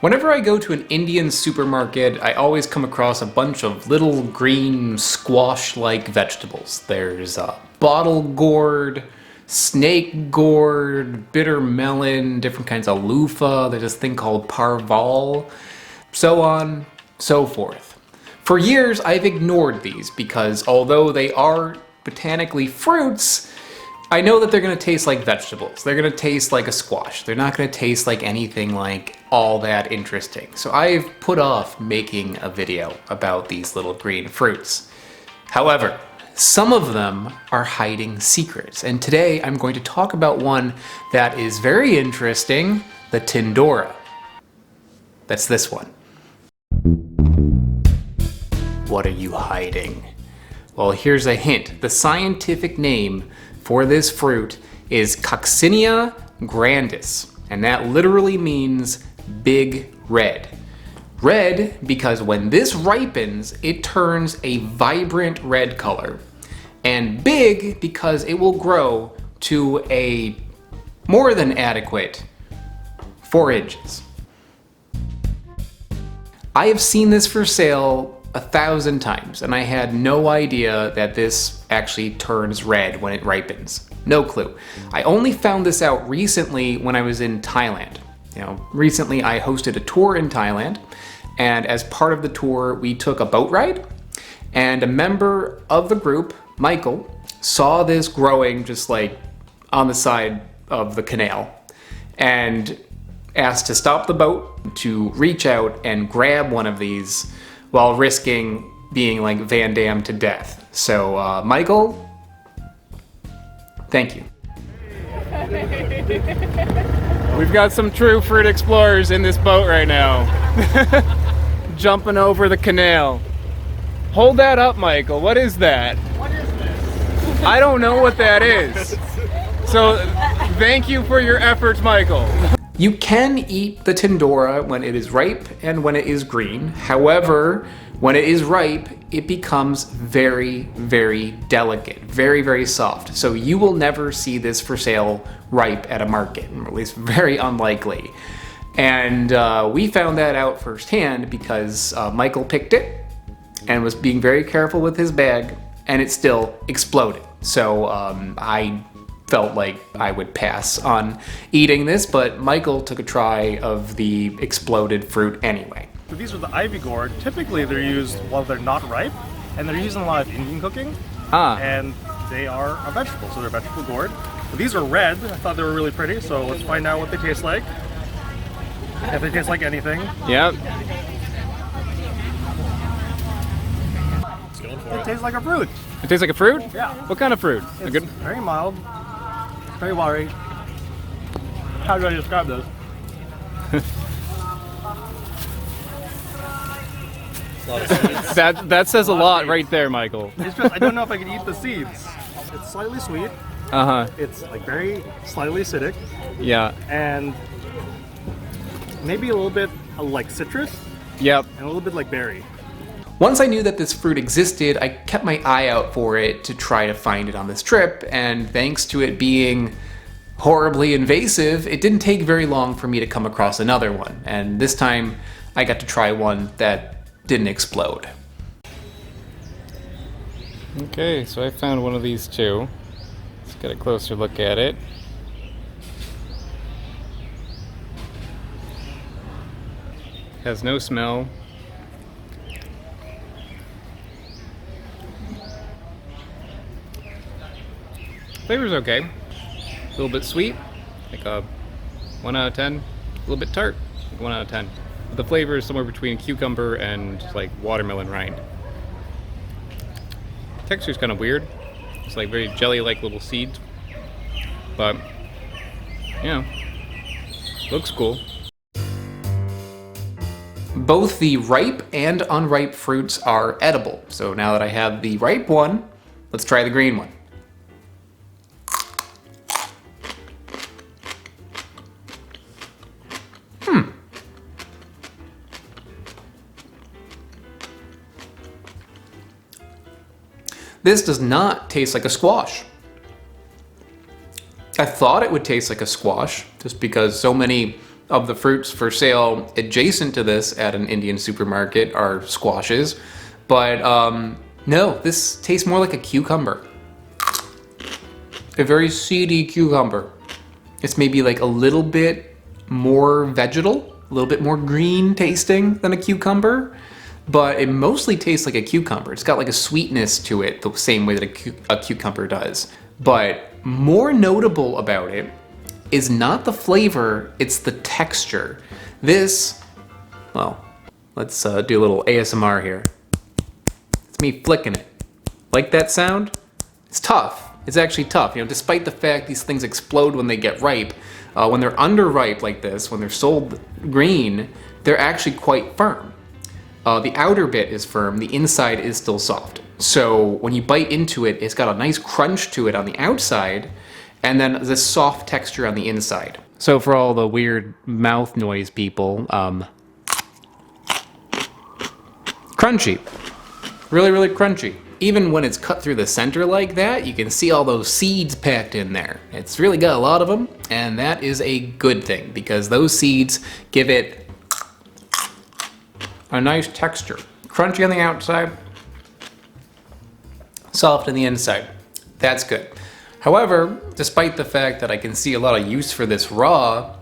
Whenever I go to an Indian supermarket, I always come across a bunch of little green squash-like vegetables. There's bottle gourd, snake gourd, bitter melon, different kinds of loofah, there's this thing called parval, so on, so forth. For years, I've ignored these because although they are botanically fruits, I know that they're gonna taste like vegetables. They're gonna taste like a squash. They're not gonna taste like anything like all that interesting. So I've put off making a video about these little green fruits. However, some of them are hiding secrets, and today I'm going to talk about one that is very interesting, the Tindora. That's this one. What are you hiding? Well, here's a hint. The scientific name for this fruit is Coccinia grandis, and that literally means big red. Red because when this ripens, it turns a vibrant red color. And big because it will grow to a more than adequate 4 inches. I have seen this for sale 1,000 times, and I had no idea that this actually turns red when it ripens. No clue. I only found this out recently when I was in Thailand. Recently I hosted a tour in Thailand, and as part of the tour we took a boat ride, and a member of the group, Michael, saw this growing just like on the side of the canal and asked to stop the boat to reach out and grab one of these while risking being like Van Damme to death. So Michael, thank you. We've got some true fruit explorers in this boat right now. Jumping over the canal. Hold that up, Michael. What is that? What is this? I don't know what that is. So thank you for your efforts, Michael. You can eat the Tindora when it is ripe and when it is green. However, when it is ripe, it becomes very, very delicate, very, very soft. So you will never see this for sale ripe at a market, or at least very unlikely. And we found that out firsthand because Michael picked it and was being very careful with his bag, and it still exploded. So I felt like I would pass on eating this, but Michael took a try of the exploded fruit anyway. So these are the ivy gourd. Typically they're used while they're not ripe, and they're used in a lot of Indian cooking. And they are a vegetable, so they're vegetable gourd. But these are red. I thought they were really pretty, so let's find out what they taste like. If they taste like anything. Yep. It tastes like a fruit. It tastes like a fruit? Yeah. What kind of fruit? It's very mild, very watery. How do I describe this? That says a lot right there, Michael. It's just, I don't know if I can eat the seeds. It's slightly sweet. It's like very slightly acidic. Yeah. And maybe a little bit like citrus. Yep. And a little bit like berry. Once I knew that this fruit existed, I kept my eye out for it to try to find it on this trip, and thanks to it being horribly invasive, it didn't take very long for me to come across another one, and this time I got to try one that didn't explode. Okay, so I found one of these too. Let's get a closer look at it. Has no smell. Flavor's okay. A little bit sweet, like a 1 out of 10. A little bit tart, like 1 out of 10. But the flavor is somewhere between cucumber and like watermelon rind. Texture's kind of weird. It's like very jelly-like little seeds. But, looks cool. Both the ripe and unripe fruits are edible. So now that I have the ripe one, let's try the green one. This does not taste like a squash. I thought it would taste like a squash just because so many of the fruits for sale adjacent to this at an Indian supermarket are squashes, but no, this tastes more like a cucumber. A very seedy cucumber. It's maybe like a little bit more vegetal, a little bit more green tasting than a cucumber, but it mostly tastes like a cucumber. It's got like a sweetness to it the same way that a cucumber does. But more notable about it is not the flavor, it's the texture. This, well, let's do a little ASMR here. It's me flicking it. Like that sound? It's tough. It's actually tough. You know, despite the fact these things explode when they get ripe, when they're underripe like this, when they're sold green, they're actually quite firm. The outer bit is firm, the inside is still soft. So when you bite into it, it's got a nice crunch to it on the outside, and then this soft texture on the inside. So for all the weird mouth noise people, crunchy. Really, really crunchy. Even when it's cut through the center like that, you can see all those seeds packed in there. It's really got a lot of them, and that is a good thing because those seeds give it a nice texture. Crunchy on the outside, soft on the inside. That's good. However, despite the fact that I can see a lot of use for this raw,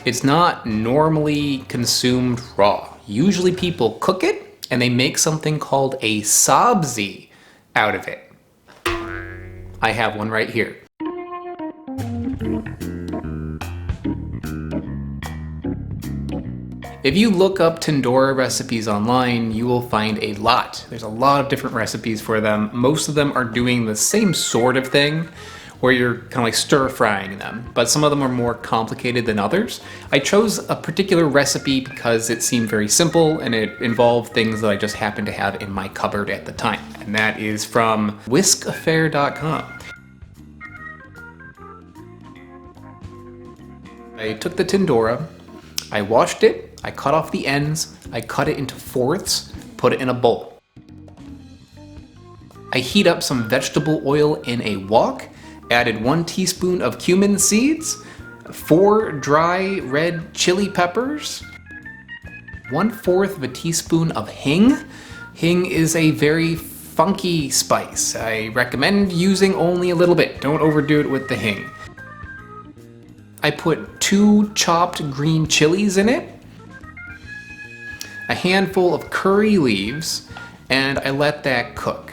it's not normally consumed raw. Usually people cook it and they make something called a sabzi out of it. I have one right here. If you look up Tindora recipes online, you will find a lot. There's a lot of different recipes for them. Most of them are doing the same sort of thing, where you're kind of like stir frying them, but some of them are more complicated than others. I chose a particular recipe because it seemed very simple and it involved things that I just happened to have in my cupboard at the time. And that is from whiskaffair.com. I took the Tindora, I washed it, I cut off the ends, I cut it into fourths, put it in a bowl. I heat up some vegetable oil in a wok, added 1 teaspoon of cumin seeds, 4 dry red chili peppers, 1/4 of a teaspoon of hing. Hing is a very funky spice. I recommend using only a little bit. Don't overdo it with the hing. I put 2 chopped green chilies in it, a handful of curry leaves, and I let that cook.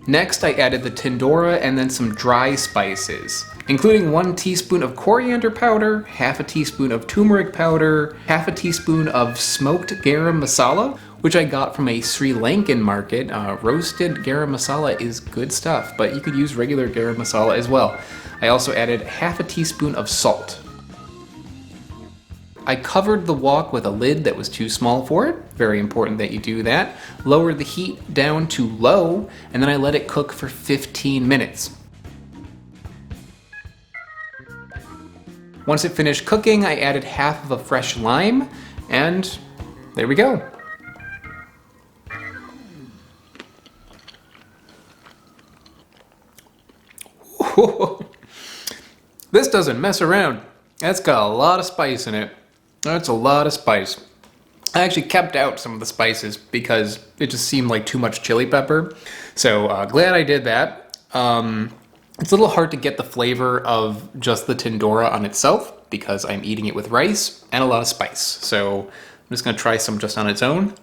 Next, I added the Tindora and then some dry spices, including 1 teaspoon of coriander powder, 1/2 teaspoon of turmeric powder, 1/2 teaspoon of smoked garam masala, which I got from a Sri Lankan market. Roasted garam masala is good stuff, but you could use regular garam masala as well. I also added 1/2 teaspoon of salt. I covered the wok with a lid that was too small for it. Very important that you do that. Lowered the heat down to low, and then I let it cook for 15 minutes. Once it finished cooking, I added 1/2 of a fresh lime, and there we go. This doesn't mess around. That's got a lot of spice in it. That's a lot of spice. I actually kept out some of the spices because it just seemed like too much chili pepper. So glad I did that. It's a little hard to get the flavor of just the Tindora on itself because I'm eating it with rice and a lot of spice. So I'm just gonna try some just on its own.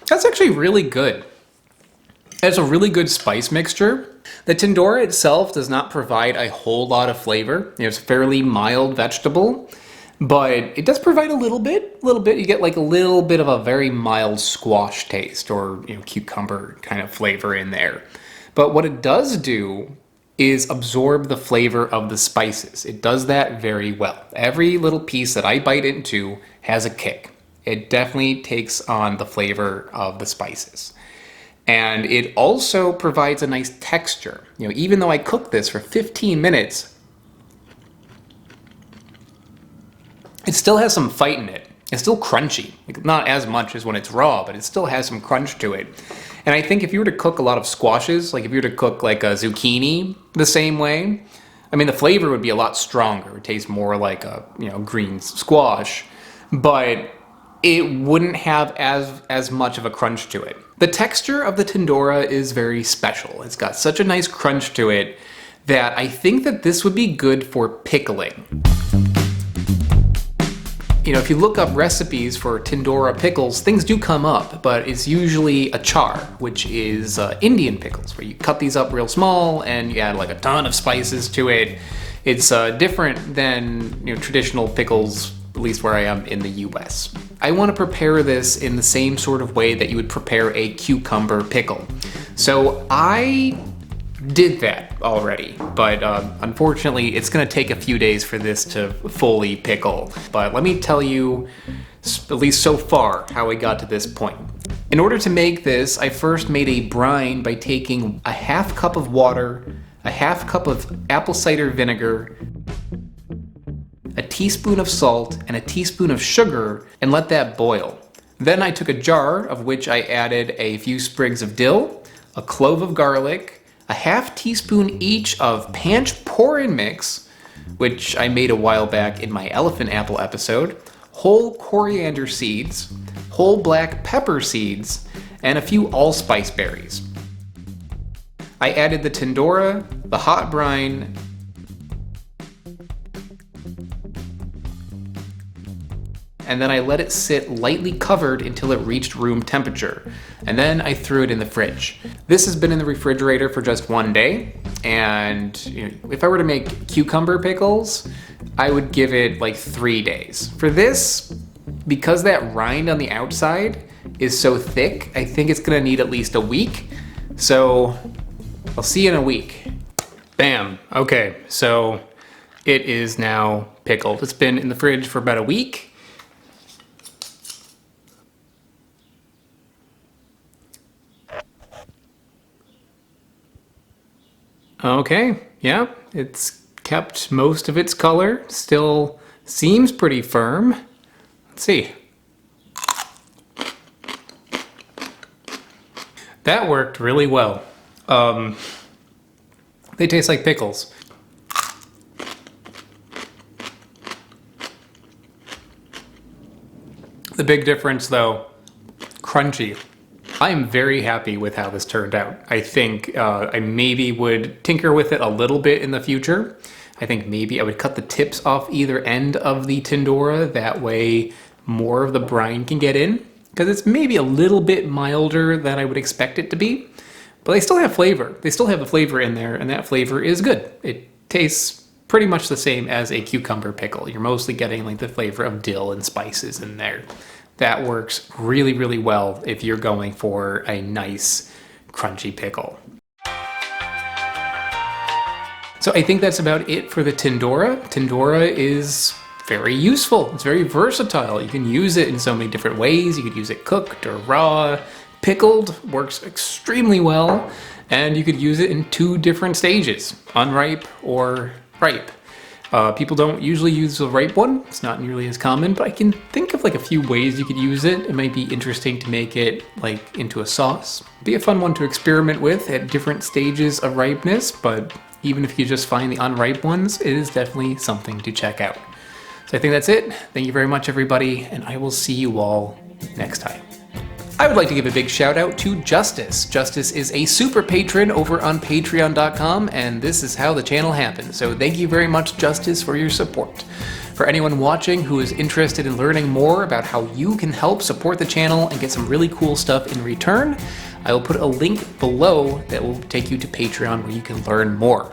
That's actually really good. It's a really good spice mixture. The Tindora itself does not provide a whole lot of flavor. It's a fairly mild vegetable, but it does provide a little bit. You get like a little bit of a very mild squash taste or cucumber kind of flavor in there. But what it does do is absorb the flavor of the spices. It does that very well. Every little piece that I bite into has a kick. It definitely takes on the flavor of the spices. And it also provides a nice texture. Even though I cooked this for 15 minutes, it still has some fight in it. It's still crunchy. Not as much as when it's raw, but it still has some crunch to it. And I think if you were to cook a lot of squashes, like if you were to cook like a zucchini the same way, I mean, the flavor would be a lot stronger. It would taste more like a, green squash, but it wouldn't have as much of a crunch to it. The texture of the Tindora is very special. It's got such a nice crunch to it that I think that this would be good for pickling. If you look up recipes for Tindora pickles, things do come up, but it's usually achar, which is Indian pickles, where you cut these up real small and you add like a ton of spices to it. It's different than traditional pickles, at least where I am in the US. I want to prepare this in the same sort of way that you would prepare a cucumber pickle. So I did that already, but unfortunately it's going to take a few days for this to fully pickle. But let me tell you, at least so far, how I got to this point. In order to make this, I first made a brine by taking a half cup of water, a half cup of apple cider vinegar, a teaspoon of salt, and a teaspoon of sugar, and let that boil. Then I took a jar of which I added a few sprigs of dill, a clove of garlic, a half teaspoon each of Panch Pour-In Mix, which I made a while back in my elephant apple episode, whole coriander seeds, whole black pepper seeds, and a few allspice berries. I added the Tindora, the hot brine, and then I let it sit lightly covered until it reached room temperature. And then I threw it in the fridge. This has been in the refrigerator for just 1 day. And if I were to make cucumber pickles, I would give it like 3 days. For this, because that rind on the outside is so thick, I think it's gonna need at least a week. So I'll see you in a week. Bam, okay, so it is now pickled. It's been in the fridge for about a week. Okay, yeah, it's kept most of its color. Still seems pretty firm. Let's see. That worked really well. They taste like pickles. The big difference though, crunchy. I am very happy with how this turned out. I think I maybe would tinker with it a little bit in the future. I think maybe I would cut the tips off either end of the Tindora. That way more of the brine can get in. Because it's maybe a little bit milder than I would expect it to be. But they still have flavor. They still have the flavor in there, and that flavor is good. It tastes pretty much the same as a cucumber pickle. You're mostly getting like the flavor of dill and spices in there. That works really, really well if you're going for a nice, crunchy pickle. So I think that's about it for the Tindora. Tindora is very useful. It's very versatile. You can use it in so many different ways. You could use it cooked or raw. Pickled works extremely well. And you could use it in 2 different stages, unripe or ripe. People don't usually use the ripe one. It's not nearly as common, but I can think of like a few ways you could use it. It might be interesting to make it like into a sauce. Be a fun one to experiment with at different stages of ripeness, but even if you just find the unripe ones, it is definitely something to check out. So I think that's it. Thank you very much, everybody, and I will see you all next time. I would like to give a big shout out to Justice. Justice is a super patron over on patreon.com, and this is how the channel happens. So thank you very much, Justice, for your support. For anyone watching who is interested in learning more about how you can help support the channel and get some really cool stuff in return, I will put a link below that will take you to Patreon where you can learn more.